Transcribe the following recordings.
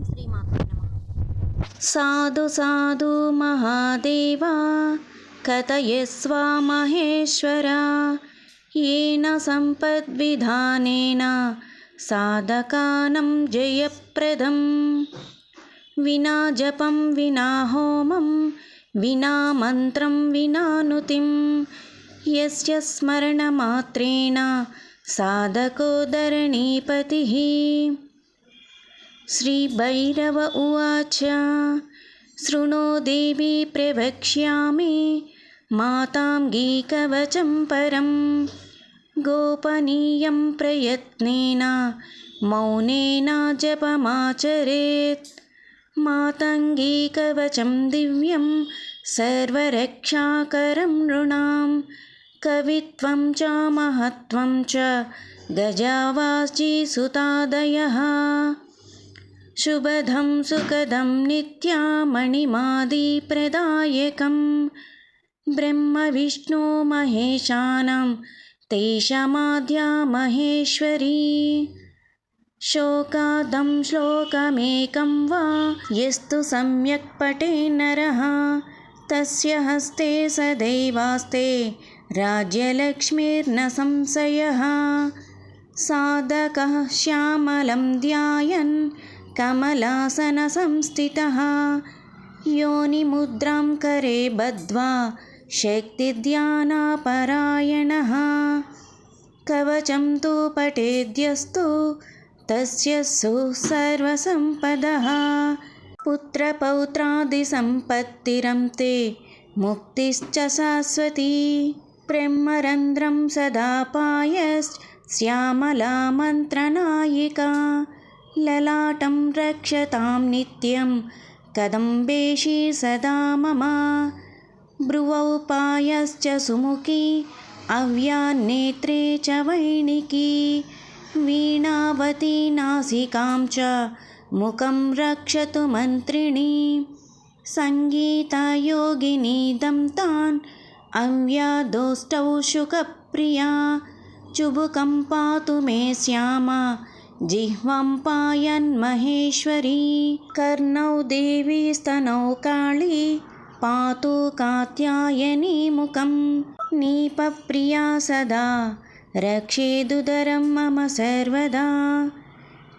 శ్రీమాత్రే నమః. సాధు సాధు మహాదేవా కథయస్వ మహేశ్వర येन సంపద్విధానేన సాధకానం జయప్రదం వినా జపం వినా హోమం వినా మంత్రం వినా నుతిం యస్య స్మరణమాత్రేణ సాధకో ధరణీపతిః. श्रीभैरव उवाच शृणो देवी प्रवक्ष्यामि माताङ्गीकवचं परं गोपनीयं प्रयत्नेन मौनेन जपमाचरेत्. मातङ्गीकवचं दिव्यं सर्वरक्षाकरं नृणां कवित्वं च महत्त्वं च गजावाजीसुतादयः. शुभदं सुखदं नित्यामणिमादिप्रदायकं ब्रह्मविष्णु महेशानां तेषामाद्या महेश्वरी. शोकादं श्लोकमेकं वा यस्तु सम्यक् पठेन्नरः तस्य हस्ते सदैवास्ते राज्यलक्ष्मीर्न संशयः. साधकः श्यामलं ध्यायन् कमलासनसंस्थितः योनिमुद्रां करे बद्ध्वा शक्तिध्यानपरायणः. कवचं तु पठेद्यस्तु तस्य सर्वसम्पदः पुत्रपौत्रादिसम्पत्तिरन्ते मुक्तिश्च शाश्वती. ब्रह्मरन्ध्रं सदा पायश्यामला मन्त्रनायिका ललाटं रक्षतां नित्यं कदम्बेशी सदा मम. भ्रुवौ पायश्च सुमुखी अव्यान्नेत्रे च वैणिकी वीणावती नासिकां च मुखं रक्षतु मन्त्रिणी. सङ्गीतयोगिनी दन्तान् अव्यादोष्टौ शुकप्रिया चुबुकं पातु मे श्यामा जिह्वां पायन्महेश्वरी. कर्णौ देवी स्तनौ काली पातु कात्यायनी मुखं नीपप्रिया सदा रक्षेदुदरं मम सर्वदा.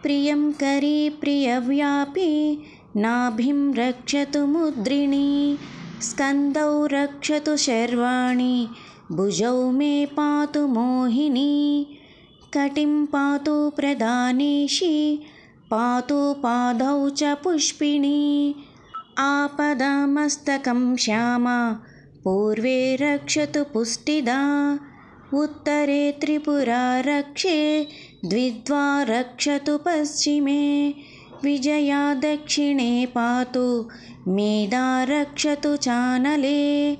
प्रियं करी प्रियव्यापी नाभिं रक्षतु मुद्रिणी स्कन्धौ रक्षतु शर्वाणि भुजौ मे पातु मोहिनी. कटिं पातु प्रधानेशी पातु पादौ च पुष्पिणी. आपदमस्तकं श्यामा पूर्वे रक्षतु पुष्टिदा. उत्तरे त्रिपुरा रक्षे द्विद्वा रक्षतु पश्चिमे. विजया दक्षिणे पातु मेधा रक्षतु चानले.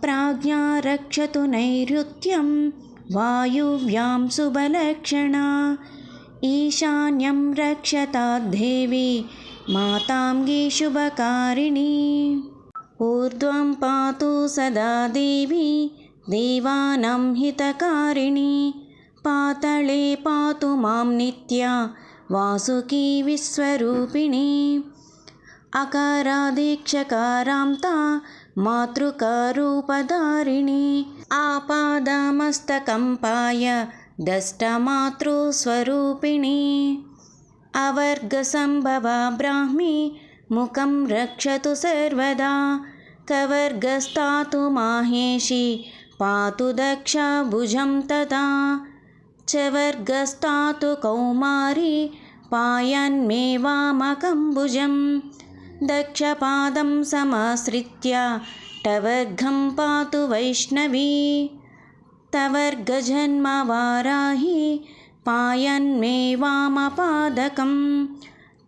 प्राज्ञा रक्षतु नैऋत्यं वायुव्यां सुबलक्षणा. ईशान्यं रक्षता देवी माताङ्गी शुभकारिणी. ऊर्ध्वं पातु सदा देवी देवानां हितकारिणी. पाताले पातु मां नित्या वासुकी विश्वरूपिणी. अकारादिक्षकारान्ता मातृकारूपधारिणी. आपादमस्तकं पाय दष्टमातृस्वरूपिणी. अवर्गसम्भवा ब्राह्मी मुखं रक्षतु सर्वदा. कवर्गस्तातु माहेशी पातु दक्षा भुजं तथा. चवर्गस्तातु कौमारी पायन्मे वामकं भुजं. दक्षपादं समाश्रित्य टवर्गं पातु वैष्णवी. तवर्गजन्मवाराही पायन्मे वामपादकं.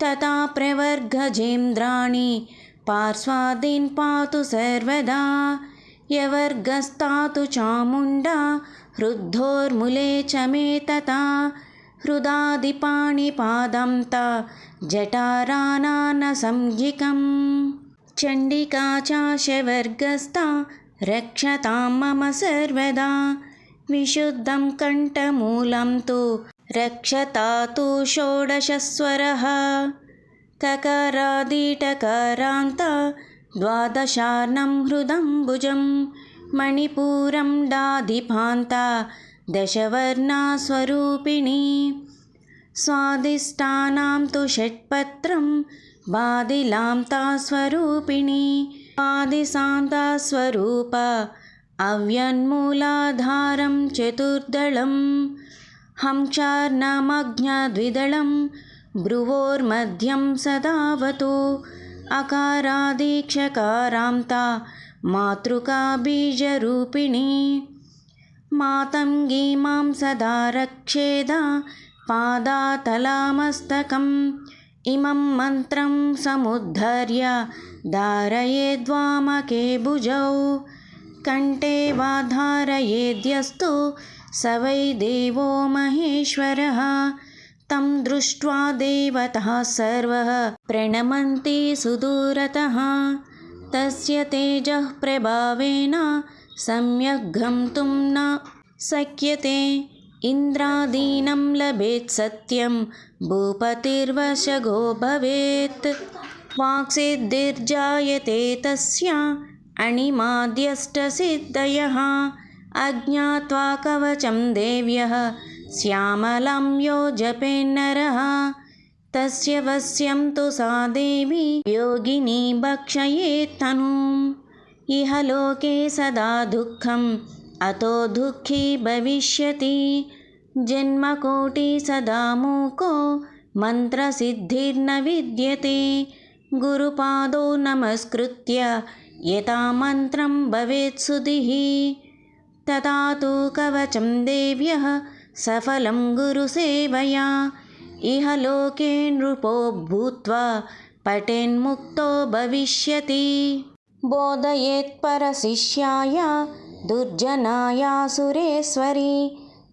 तथा प्रवर्गजेन्द्राणि पार्श्वादीन् पातु सर्वदा. यवर्गस्तातु चामुण्डा हृद्धोर्मूले च मे तथा. हृदादिपाणिपादं ता जठारानानसंज्ञिकम्. चण्डिका चाशवर्गस्था रक्षतां मम सर्वदा. विशुद्धं कण्ठमूलं तु रक्षता तु षोडशस्वरः. ककारादिटकारान्त द्वादशार्णं हृदम्बुजं मणिपूरं दाधिपान्ता दशवर्णा स्वरूपिणी स्वादिष्टानां तु षट्पत्रं बादिलां तास्वरूपिणी आदिशान्ता स्वरूपा अव्यन्मूलाधारं चतुर्दलं हंसार्णमज्ञद्विदलं भ्रुवोर्मध्यं सदावतु अकारादिक्षकारान्ता मातृका बीजरूपिणी मातङ्गी मां सदा रक्षेद पादातलामस्तकम् इमं मन्त्रं समुद्धर्य धारयेद्वामके भुजौ कण्ठे वा धारयेद्यस्तु स वै देवो महेश्वरः तं दृष्ट्वा देवताः सर्वः प्रणमन्ति सुदूरतः तस्य तेजः प्रभावेन सम्यक् गन्तुं न शक्यते इन्द्रादीनं लभेत् सत्यं भूपतिर्वशगो भवेत् वाक्सिद्धिर्जायते तस्य अणिमाद्यष्टसिद्धयः अज्ञात्वा कवचं देव्यः श्यामलं यो जपेन्नरः तस्य वश्यं तु सा देवी योगिनी भक्षयेत्तनुम् इह लोके सदा दुःखम् अतो दुःखी भविष्यति जन्मकोटि सदा मूको मन्त्रसिद्धिर्न विद्यते गुरुपादो नमस्कृत्य यथा मन्त्रं भवेत् सुधिः तथा तु कवचं देव्यः सफलं गुरुसेवया इह लोके नृपो भूत्वा पठेन्मुक्तो भविष्यति बोधयेत् परशिष्याय दुर्जनाय सुरेश्वरी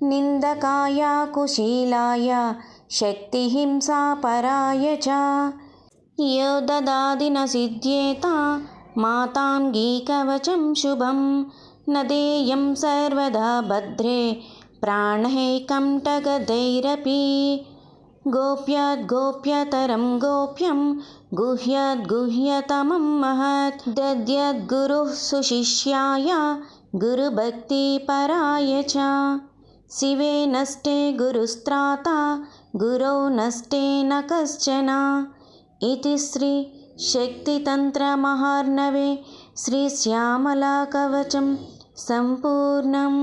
निन्दकाय कुशीलाय शक्तिहिंसापराय च यो ददाति न सिद्ध्येत माताङ्गी कवचं शुभं न देयं सर्वदा भद्रे प्राणैकं टगदैरपि गोप्यद्गोप्यतरं गोप्यं गुह्यद्गुह्यतमं महत् दद्यद्गुरुः सुशिष्याय गुरुभक्तिपराय च शिवे नष्टे गुरुस्त्राता गुरौ नष्टे न कश्चन इति श्री शक्तितन्त्रमहार्णवे श्रीश्यामलाकवचं सम्पूर्णम्।